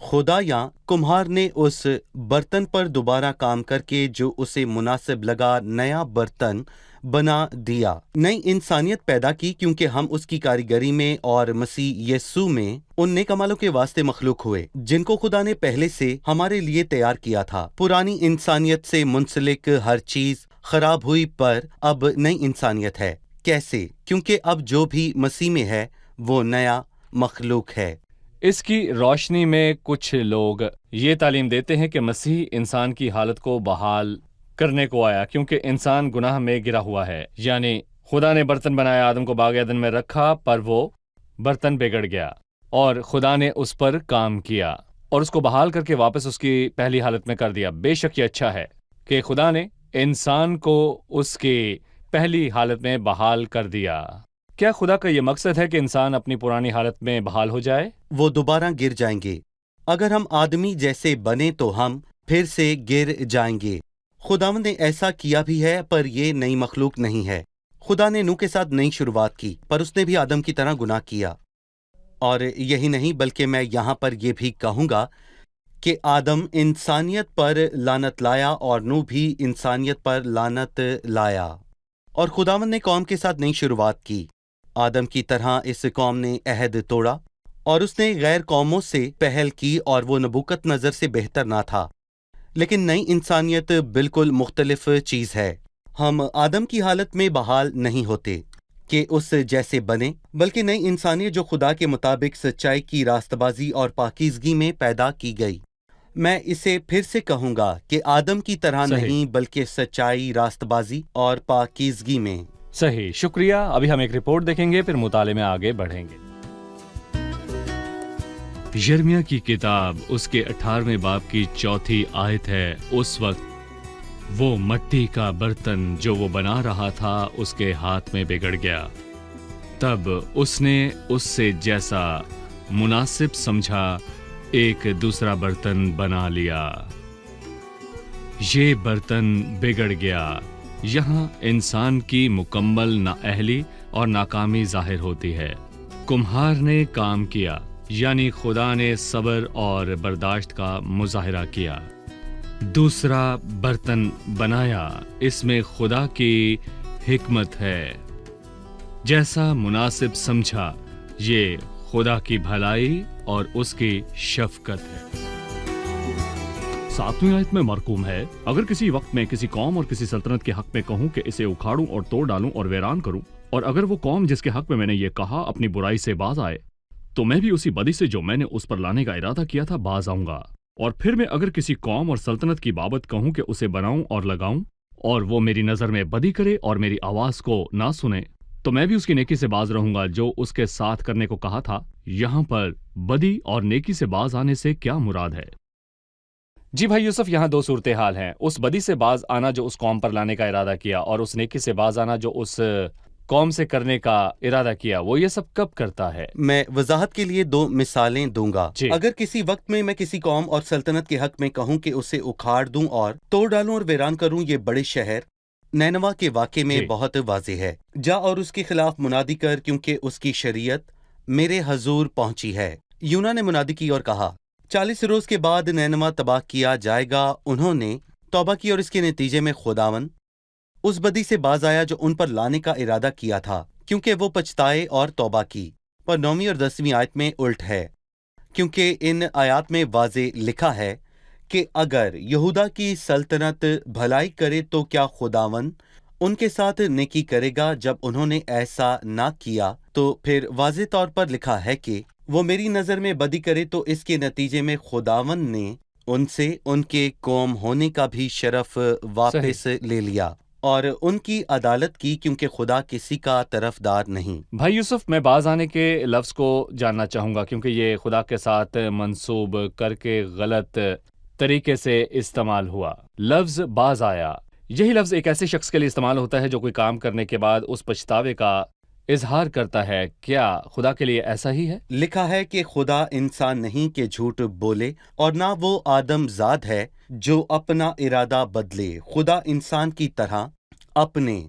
خدا یا کمہار نے اس برتن پر دوبارہ کام کر کے جو اسے مناسب لگا نیا برتن بنا دیا، نئی انسانیت پیدا کی، کیونکہ ہم اس کی کاریگری میں اور مسیح یسوع میں ان نیک عملوں کے واسطے مخلوق ہوئے جن کو خدا نے پہلے سے ہمارے لیے تیار کیا تھا۔ پرانی انسانیت سے منسلک ہر چیز خراب ہوئی پر اب نئی انسانیت ہے۔ کیسے؟ کیونکہ اب جو بھی مسیح میں ہے وہ نیا مخلوق ہے۔ اس کی روشنی میں کچھ لوگ یہ تعلیم دیتے ہیں کہ مسیح انسان کی حالت کو بحال کرنے کو آیا کیونکہ انسان گناہ میں گرا ہوا ہے، یعنی خدا نے برتن بنایا، آدم کو باغ عدن میں رکھا، پر وہ برتن بگڑ گیا اور خدا نے اس پر کام کیا اور اس کو بحال کر کے واپس اس کی پہلی حالت میں کر دیا۔ بے شک یہ اچھا ہے کہ خدا نے انسان کو اس کی پہلی حالت میں بحال کر دیا۔ کیا خدا کا یہ مقصد ہے کہ انسان اپنی پرانی حالت میں بحال ہو جائے؟ وہ دوبارہ گر جائیں گے۔ اگر ہم آدمی جیسے بنے تو ہم پھر سے گر جائیں گے۔ خداوند نے ایسا کیا بھی ہے، پر یہ نئی مخلوق نہیں ہے۔ خدا نے نوح کے ساتھ نئی شروعات کی، پر اس نے بھی آدم کی طرح گناہ کیا۔ اور یہی نہیں بلکہ میں یہاں پر یہ بھی کہوں گا کہ آدم انسانیت پر لعنت لایا اور نوح بھی انسانیت پر لعنت لایا، اور خداوند نے قوم کے ساتھ نئی شروعات کی۔ آدم کی طرح اس قوم نے عہد توڑا اور اس نے غیر قوموں سے پہل کی، اور وہ نبوکت نظر سے بہتر نہ تھا۔ لیکن نئی انسانیت بالکل مختلف چیز ہے۔ ہم آدم کی حالت میں بحال نہیں ہوتے کہ اس جیسے بنے، بلکہ نئی انسانیت جو خدا کے مطابق سچائی کی راست بازی اور پاکیزگی میں پیدا کی گئی۔ میں اسے پھر سے کہوں گا کہ آدم کی طرح صحیح۔ نہیں بلکہ سچائی، راست بازی اور پاکیزگی میں۔ صحیح، شکریہ۔ ابھی ہم ایک رپورٹ دیکھیں گے، پھر مطالعے میں آگے بڑھیں گے۔ یرمیہ کی کتاب اس کے 18ویں باب کی 4 آیت ہے، اس وقت وہ مٹی کا برتن جو وہ بنا رہا تھا اس کے ہاتھ میں بگڑ گیا، تب اس نے اس سے جیسا مناسب سمجھا ایک دوسرا برتن بنا لیا۔ یہ برتن بگڑ گیا۔ یہاں انسان کی مکمل نااہلی اور ناکامی ظاہر ہوتی ہے۔ کمہار نے کام کیا، یعنی خدا نے صبر اور برداشت کا مظاہرہ کیا، دوسرا برتن بنایا۔ اس میں خدا کی حکمت ہے، جیسا مناسب سمجھا۔ یہ خدا کی بھلائی اور اس کی شفقت ہے۔ 7ویں آیت میں مرقوم ہے، اگر کسی وقت میں کسی قوم اور کسی سلطنت کے حق میں کہوں کہ اسے اکھاڑوں اور توڑ ڈالوں اور ویران کروں، اور اگر وہ قوم جس کے حق میں نے یہ کہا اپنی برائی سے باز آئے، تو میں بھی اسی بدی سے جو میں نے اس پر لانے کا ارادہ کیا تھا باز آؤں گا۔ اور پھر میں اگر کسی قوم اور سلطنت کی بابت کہوں کہ اسے بناؤں اور لگاؤں، اور وہ میری نظر میں بدی کرے اور میری آواز کو نہ سنے، تو میں بھی اس کی نیکی سے باز رہوں گا جو اس کے ساتھ کرنے کو کہا تھا۔ یہاں پر بدی اور نیکی سے باز آنے سے کیا مراد ہے؟ جی بھائی یوسف، یہاں 2 صورتحال ہیں، اس بدی سے باز آنا جو اس قوم پر لانے کا ارادہ کیا، اور اس نیکی سے باز آنا جو اس قوم سے کرنے کا ارادہ کیا۔ وہ یہ سب کب کرتا ہے؟ میں وضاحت کے لیے 2 مثالیں دوں گا۔ جی۔ اگر کسی وقت میں کسی قوم اور سلطنت کے حق میں کہوں کہ اسے اکھاڑ دوں اور توڑ ڈالوں اور ویران کروں، یہ بڑے شہر نینوا کے واقعے میں جی۔ بہت واضح ہے۔ جا اور اس کے خلاف منادی کر، کیونکہ اس کی شریعت میرے حضور پہنچی ہے۔ یونا نے منادی کی اور کہا، 40 روز کے بعد نینوا تباہ کیا جائے گا۔ انہوں نے توبہ کی اور اس کے نتیجے میں خداوند اس بدی سے باز آیا جو ان پر لانے کا ارادہ کیا تھا، کیونکہ وہ پچھتائے اور توبہ کی۔ پر 9ویں اور 10ویں آیت میں الٹ ہے، کیونکہ ان آیات میں واضح لکھا ہے کہ اگر یہودا کی سلطنت بھلائی کرے تو کیا خداوند ان کے ساتھ نیکی کرے گا؟ جب انہوں نے ایسا نہ کیا تو پھر واضح طور پر لکھا ہے کہ وہ میری نظر میں بدی کرے، تو اس کے نتیجے میں خداوند نے ان سے ان کے قوم ہونے کا بھی شرف واپس لے لیا اور ان کی عدالت کی، کیونکہ خدا کسی کا طرفدار نہیں۔ بھائی یوسف، میں باز آنے کے لفظ کو جاننا چاہوں گا، کیونکہ یہ خدا کے ساتھ منسوب کر کے غلط طریقے سے استعمال ہوا۔ لفظ باز آیا، یہی لفظ ایک ایسے شخص کے لیے استعمال ہوتا ہے جو کوئی کام کرنے کے بعد اس پچھتاوے کا اظہار کرتا ہے۔ کیا خدا کے لیے ایسا ہی ہے؟ لکھا ہے کہ خدا انسان نہیں کہ جھوٹ بولے، اور نہ وہ آدم زاد ہے جو اپنا ارادہ بدلے۔ خدا انسان کی طرح اپنے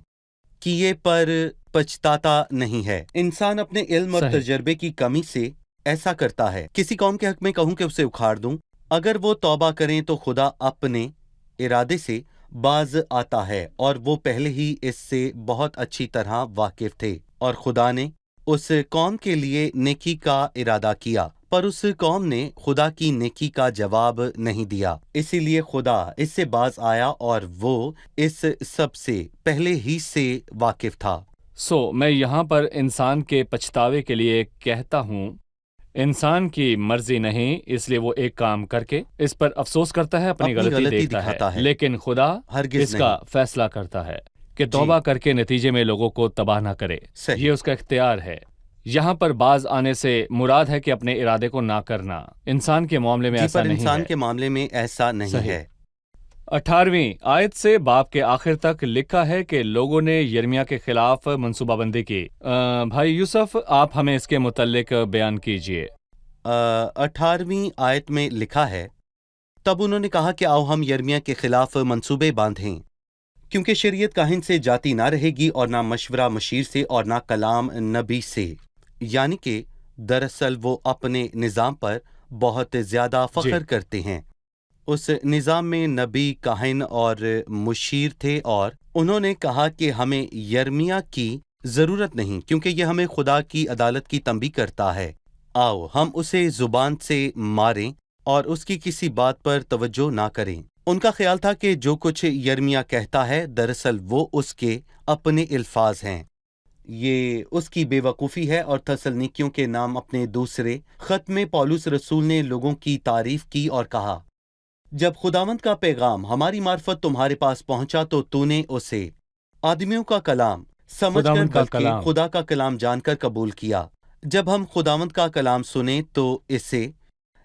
کیے پر پچھتاتا نہیں ہے۔ انسان اپنے علم اور صحیح۔ تجربے کی کمی سے ایسا کرتا ہے۔ کسی قوم کے حق میں کہوں کہ اسے اکھاڑ دوں، اگر وہ توبہ کریں تو خدا اپنے ارادے سے باز آتا ہے، اور وہ پہلے ہی اس سے بہت اچھی طرح واقف تھے، اور خدا نے اس قوم کے لیے نیکی کا ارادہ کیا، پر اس قوم نے خدا کی نیکی کا جواب نہیں دیا، اسی لیے خدا اس سے باز آیا اور وہ اس سب سے پہلے ہی سے واقف تھا۔ میں یہاں پر انسان کے پچھتاوے کے لیے کہتا ہوں، انسان کی مرضی نہیں، اس لیے وہ ایک کام کر کے اس پر افسوس کرتا ہے، اپنی غلطی دیکھتا دکھاتا ہے، لیکن خدا ہرگز اس کا فیصلہ کرتا ہے کہ توبہ کر کے نتیجے میں لوگوں کو تباہ نہ کرے۔ صحیح۔ یہ اس کا اختیار ہے۔ یہاں پر باز آنے سے مراد ہے کہ اپنے ارادے کو نہ کرنا۔ انسان کے معاملے میں ایسا پر نہیں انسان ہے۔ کے معاملے میں ایسا نہیں صحیح۔ ہے۔ 18ویں آیت سے باب کے آخر تک لکھا ہے کہ لوگوں نے یرمیا کے خلاف منصوبہ بندی کی۔ بھائی یوسف، آپ ہمیں اس کے متعلق بیان کیجئے۔ 18ویں آیت میں لکھا ہے، تب انہوں نے کہا کہ آؤ ہم یرمیا کے خلاف منصوبے باندھیں، کیونکہ شریعت کاہن سے جاتی نہ رہے گی، اور نہ مشورہ مشیر سے، اور نہ کلام نبی سے۔ یعنی کہ دراصل وہ اپنے نظام پر بہت زیادہ فخر کرتے ہیں۔ اس نظام میں نبی، کاہن اور مشیر تھے، اور انہوں نے کہا کہ ہمیں یرمیا کی ضرورت نہیں، کیونکہ یہ ہمیں خدا کی عدالت کی تنبیہ کرتا ہے۔ آؤ ہم اسے زبان سے ماریں اور اس کی کسی بات پر توجہ نہ کریں۔ ان کا خیال تھا کہ جو کچھ یرمیا کہتا ہے دراصل وہ اس کے اپنے الفاظ ہیں۔ یہ اس کی بے وقوفی ہے، اور تسلنیکیوں کے نام اپنے دوسرے خط میں پولس رسول نے لوگوں کی تعریف کی اور کہا، جب خداوند کا پیغام ہماری معرفت تمہارے پاس پہنچا تو تو نے اسے آدمیوں کا کلام سمجھ کر بلکہ خدا کا کلام جان کر قبول کیا۔ جب ہم خداوند کا کلام سنیں تو اسے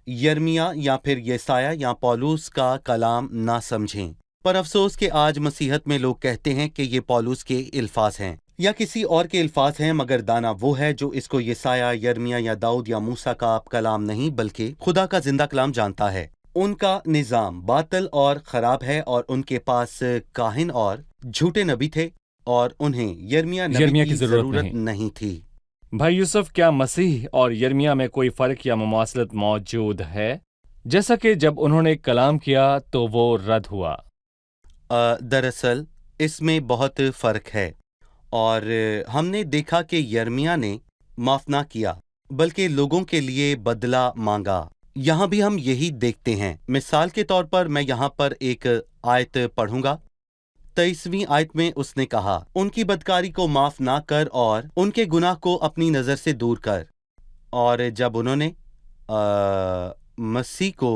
یرمیا یا پھر یسایہ یا پولس کا کلام نہ سمجھیں، پر افسوس کہ آج مسیحت میں لوگ کہتے ہیں کہ یہ پولس کے الفاظ ہیں یا کسی اور کے الفاظ ہیں، مگر دانا وہ ہے جو اس کو یسایہ، یرمیا یا داؤد یا موسیٰ کا کلام نہیں بلکہ خدا کا زندہ کلام جانتا ہے۔ ان کا نظام باطل اور خراب ہے، اور ان کے پاس کاہن اور جھوٹے نبی تھے، اور انہیں یرمیا نبی کی ضرورت نہیں تھی۔ بھائی یوسف، کیا مسیح اور یرمیا میں کوئی فرق یا مماثلت موجود ہے؟ جیسا کہ جب انہوں نے کلام کیا تو وہ رد ہوا۔ دراصل اس میں بہت فرق ہے، اور ہم نے دیکھا کہ یرمیا نے معاف نہ کیا بلکہ لوگوں کے لیے بدلہ مانگا۔ یہاں بھی ہم یہی دیکھتے ہیں۔ مثال کے طور پر میں یہاں پر ایک آیت پڑھوں گا۔ 23ویں آیت میں اس نے کہا، ان کی بدکاری کو معاف نہ کر اور ان کے گناہ کو اپنی نظر سے دور کر۔ اور جب انہوں نے مسیح کو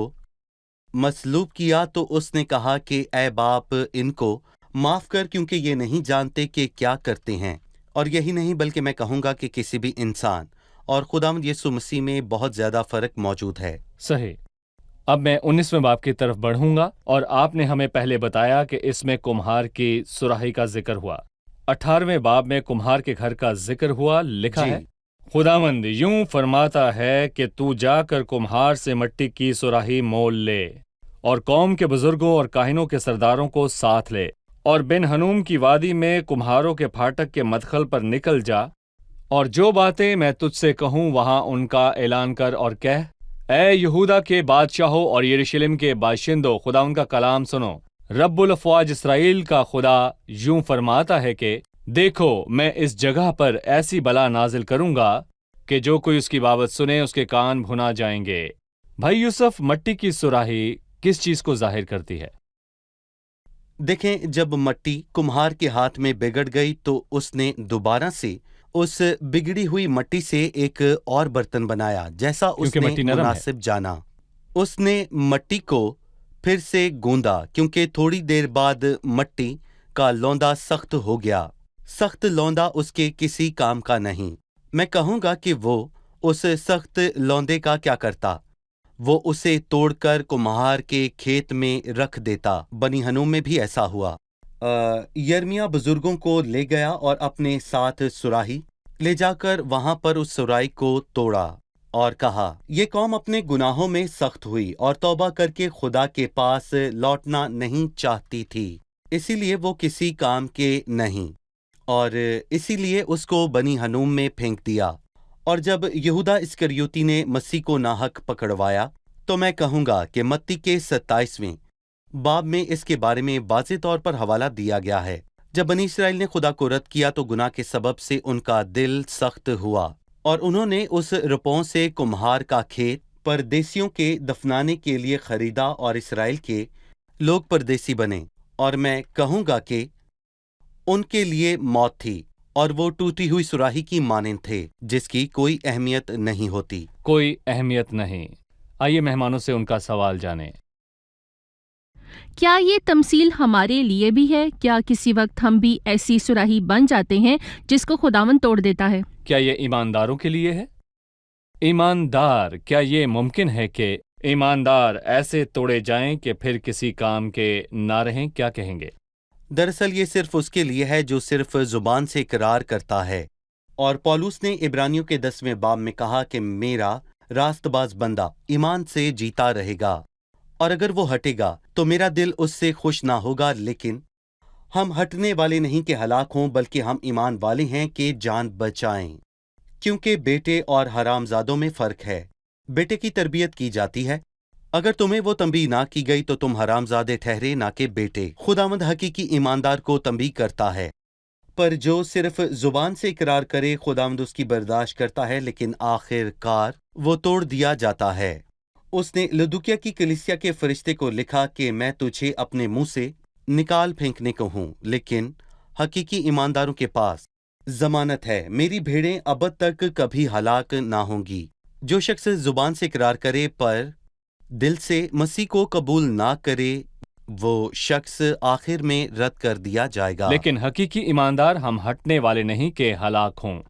مصلوب کیا تو اس نے کہا کہ اے باپ ان کو معاف کر، کیونکہ یہ نہیں جانتے کہ کیا کرتے ہیں۔ اور یہی نہیں بلکہ میں کہوں گا کہ کسی بھی انسان اور خداوند یسوع مسیح میں بہت زیادہ فرق موجود ہے۔ صحیح۔ اب میں 19ویں باب کی طرف بڑھوں گا، اور آپ نے ہمیں پہلے بتایا کہ اس میں کمہار کی سراحی کا ذکر ہوا۔ 18ویں باب میں کمہار کے گھر کا ذکر ہوا۔ لکھا ہے، خداوند یوں فرماتا ہے کہ تو جا کر کمہار سے مٹی کی سراحی مول لے، اور قوم کے بزرگوں اور کاہنوں کے سرداروں کو ساتھ لے، اور بن ہنوم کی وادی میں کمہاروں کے پھاٹک کے مدخل پر نکل جا، اور جو باتیں میں تجھ سے کہوں وہاں ان کا اعلان کر، اور کہہ، اے یہودا کے بادشاہوں اور یروشلم کے باشندوں، خدا ان کا کلام سنو۔ رب الافواج اسرائیل کا خدا یوں فرماتا ہے کہ دیکھو، میں اس جگہ پر ایسی بلا نازل کروں گا کہ جو کوئی اس کی بابت سنے اس کے کان بھنا جائیں گے۔ بھائی یوسف، مٹی کی سراحی کس چیز کو ظاہر کرتی ہے؟ دیکھیں، جب مٹی کمہار کے ہاتھ میں بگڑ گئی تو اس نے دوبارہ سے اس بگڑی ہوئی مٹی سے ایک اور برتن بنایا جیسا اس نے مناسب جانا۔ اس نے مٹی کو پھر سے گوندا، کیونکہ تھوڑی دیر بعد مٹی کا لوندا سخت ہو گیا۔ سخت لوندا اس کے کسی کام کا نہیں۔ میں کہوں گا کہ وہ اس سخت لوندے کا کیا کرتا؟ وہ اسے توڑ کر کمہار کے کھیت میں رکھ دیتا۔ بنی ہنوم میں بھی ایسا ہوا۔ یرمیا بزرگوں کو لے گیا اور اپنے ساتھ سراحی لے جا کر وہاں پر اس سراحی کو توڑا اور کہا، یہ قوم اپنے گناہوں میں سخت ہوئی اور توبہ کر کے خدا کے پاس لوٹنا نہیں چاہتی تھی، اسی لیے وہ کسی کام کے نہیں، اور اسی لیے اس کو بنی ہنوم میں پھینک دیا اور جب یہودا اسکریوتی نے مسیح کو ناحق پکڑوایا تو میں کہوں گا کہ متی کے 27ویں باب میں اس کے بارے میں واضح طور پر حوالہ دیا گیا ہے۔ جب بنی اسرائیل نے خدا کو رد کیا تو گناہ کے سبب سے ان کا دل سخت ہوا اور انہوں نے اس رپوں سے کمہار کا کھیت پردیسیوں کے دفنانے کے لیے خریدا اور اسرائیل کے لوگ پردیسی بنے، اور میں کہوں گا کہ ان کے لیے موت تھی اور وہ ٹوٹی ہوئی سراہی کی مانند تھے جس کی کوئی اہمیت نہیں ہوتی۔ کوئی اہمیت نہیں۔ آئیے مہمانوں سے ان کا سوال جانیں۔ کیا یہ تمثیل ہمارے لیے بھی ہے؟ کیا کسی وقت ہم بھی ایسی سراہی بن جاتے ہیں جس کو خداوند توڑ دیتا ہے؟ کیا یہ ایمانداروں کے لیے ہے؟ ایماندار، کیا یہ ممکن ہے کہ ایماندار ایسے توڑے جائیں کہ پھر کسی کام کے نہ رہیں؟ کیا کہیں گے؟ دراصل یہ صرف اس کے لیے ہے جو صرف زبان سے اقرار کرتا ہے، اور پولس نے عبرانیوں کے 10ویں باب میں کہا کہ میرا راست باز بندہ ایمان سے جیتا رہے گا، اور اگر وہ ہٹے گا تو میرا دل اس سے خوش نہ ہوگا، لیکن ہم ہٹنے والے نہیں کہ ہلاک ہوں، بلکہ ہم ایمان والے ہیں کہ جان بچائیں، کیونکہ بیٹے اور حرام زادوں میں فرق ہے۔ بیٹے کی تربیت کی جاتی ہے، اگر تمہیں وہ تنبیہ نہ کی گئی تو تم حرام زادے ٹھہرے نہ کہ بیٹے۔ خداوند حقیقی ایماندار کو تنبیہ کرتا ہے، پر جو صرف زبان سے اقرار کرے خداوند اس کی برداشت کرتا ہے، لیکن آخر کار وہ توڑ دیا جاتا ہے۔ اس نے لدوکیا کی کلیسیا کے فرشتے کو لکھا کہ میں تجھے اپنے منہ سے نکال پھینکنے کو ہوں، لیکن حقیقی ایمانداروں کے پاس ضمانت ہے، میری بھیڑیں ابد تک کبھی ہلاک نہ ہوں گی۔ جو شخص زبان سے اقرار کرے پر دل سے مسیح کو قبول نہ کرے، وہ شخص آخر میں رد کر دیا جائے گا۔ لیکن حقیقی ایماندار ہم ہٹنے والے نہیں کہ ہلاک ہوں۔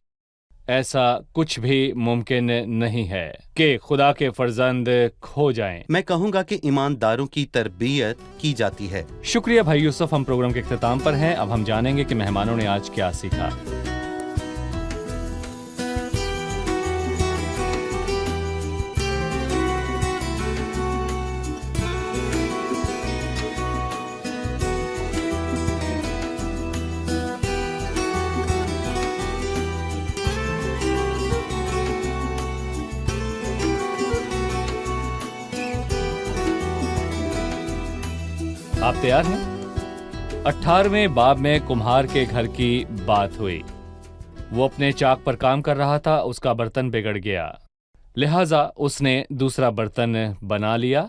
ایسا کچھ بھی ممکن نہیں ہے کہ خدا کے فرزند کھو جائیں۔ میں کہوں گا کہ ایمانداروں کی تربیت کی جاتی ہے۔ شکریہ بھائی یوسف، ہم پروگرام کے اختتام پر ہیں۔ اب ہم جانیں گے کہ مہمانوں نے آج کیا سیکھا۔ آپ تیار ہیں؟ 18ویں باب میں کمہار کے گھر کی بات ہوئی۔ وہ اپنے چاک پر کام کر رہا تھا، اس کا برتن بگڑ گیا، لہٰذا اس نے دوسرا برتن بنا لیا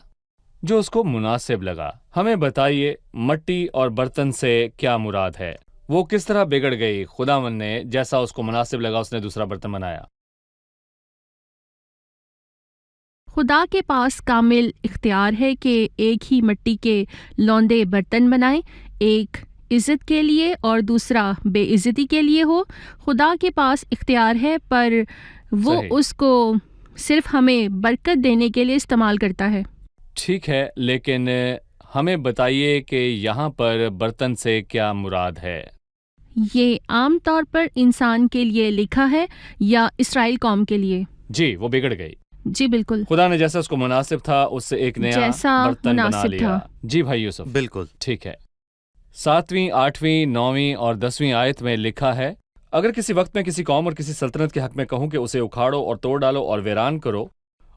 جو اس کو مناسب لگا۔ ہمیں بتائیے مٹی اور برتن سے کیا مراد ہے؟ وہ کس طرح بگڑ گئی؟ خداوند نے جیسا اس کو مناسب لگا اس نے دوسرا برتن بنایا۔ خدا کے پاس کامل اختیار ہے کہ ایک ہی مٹی کے لوندے برتن بنائیں، ایک عزت کے لیے اور دوسرا بے عزتی کے لیے ہو۔ خدا کے پاس اختیار ہے، پر وہ صحیح۔ اس کو صرف ہمیں برکت دینے کے لیے استعمال کرتا ہے۔ ٹھیک ہے، لیکن ہمیں بتائیے کہ یہاں پر برتن سے کیا مراد ہے؟ یہ عام طور پر انسان کے لیے لکھا ہے یا اسرائیل قوم کے لیے؟ جی، وہ بگڑ گئی۔ جی بالکل، خدا نے جیسا اس کو مناسب تھا اس سے ایک نیا جیسا برتن بنا مناسب لیا۔ تھا۔ جی بھائی یوسف، بالکل۔ ٹھیک ہے۔ 7ویں، 8ویں، 9ویں اور 10ویں آیت میں لکھا ہے، اگر کسی وقت میں کسی قوم اور کسی سلطنت کے حق میں کہوں کہ اسے اکھاڑو اور توڑ ڈالو اور ویران کرو،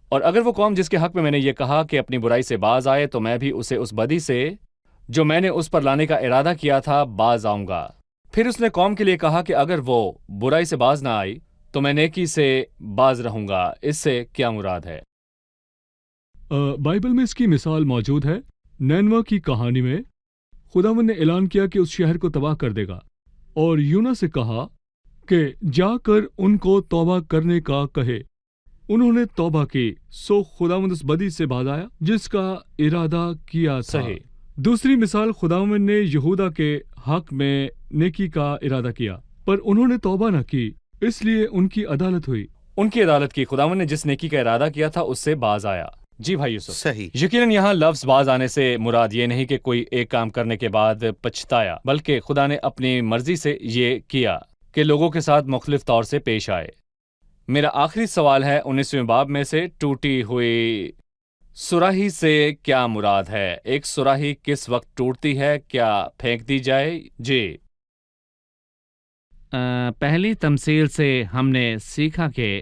اور اگر وہ قوم جس کے حق میں میں نے یہ کہا کہ اپنی برائی سے باز آئے تو میں بھی اسے اس بدی سے جو میں نے اس پر لانے کا ارادہ کیا تھا باز آؤں گا۔ پھر اس نے قوم کے لیے کہا کہ اگر وہ برائی سے باز نہ آئی تو میں نیکی سے باز رہوں گا۔ اس سے کیا مراد ہے؟ بائبل میں اس کی مثال موجود ہے۔ نینوا کی کہانی میں خداوند نے اعلان کیا کہ اس شہر کو تباہ کر دے گا، اور یونا سے کہا کہ جا کر ان کو توبہ کرنے کا کہے۔ انہوں نے توبہ کی، سو خداوند اس بدی سے باز آیا جس کا ارادہ کیا تھا۔ صحیح۔ دوسری مثال، خداوند نے یہودا کے حق میں نیکی کا ارادہ کیا، پر انہوں نے توبہ نہ کی، اس لیے ان کی عدالت ہوئی۔ ان کی عدالت کی، خداوند نے جس نیکی کا ارادہ کیا تھا اس سے باز آیا۔ جی بھائی یوسف، صحیح۔ یقیناً یہاں لفظ باز آنے سے مراد یہ نہیں کہ کوئی ایک کام کرنے کے بعد پچھتایا، بلکہ خدا نے اپنی مرضی سے یہ کیا کہ لوگوں کے ساتھ مختلف طور سے پیش آئے۔ میرا آخری سوال ہے، 19ویں باب میں سے ٹوٹی ہوئی سراہی سے کیا مراد ہے؟ ایک سراہی کس وقت ٹوٹتی ہے؟ کیا پھینک دی جائے؟ جی، پہلی تمثیل سے ہم نے سیکھا کہ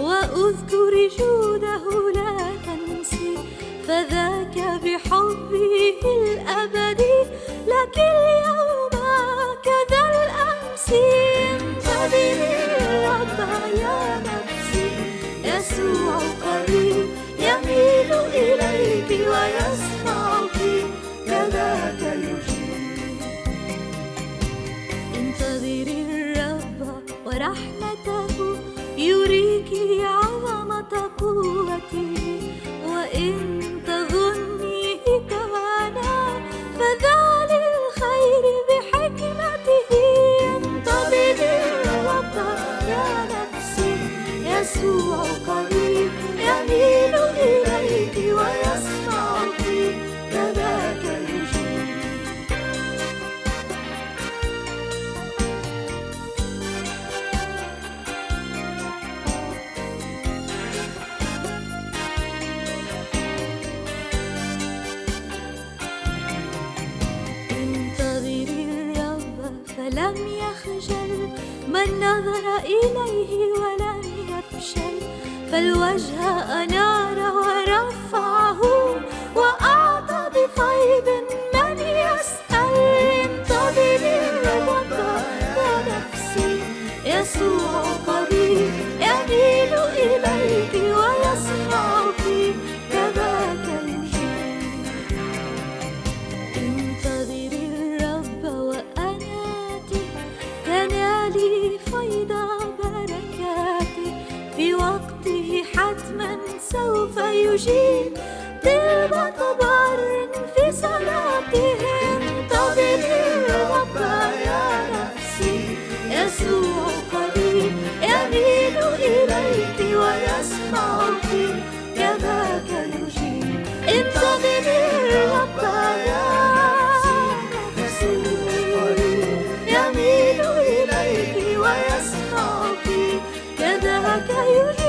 واذكر جوده لا تنسي، فذاك بحبه الأبدي لك اليوم كذا الأمس. انتظري الرب يا نفسي، يسوع قريب يميل إليك ويسمعك كذاك يجيب. انتظري الرب ورحمته يريك عظمة قوته، وإن تظنيه كوانا فذا للخير بحكمته. انتظري الرب يا نفسي، يسوع قريب يميل إليك ويسمعك كذاك يجيب. فلم يخجل من نظر إليه ولم يفشل، فالوجه أنار ورفعه وأعطى بطيب من يسأل. انتظري الرب يا نفسي، يسوع قريب يميل إليك ويسمعك كذاك يجيب. انتظري الرب وأناته، تنالي فيض بركاته، في وقته حتما سوف يجيب طلبة بر في صلاته. انتظري الرب يا نفسي، يسوع قريب يميل إليك ويسمعك كذاك يجيب. انتظري الرب يا نفسي، يميل إليك ويسمعك كذاك يجيب.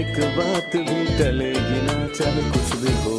ایک بات بھی ٹلے گی نہ چاہے کچھ بھی ہو.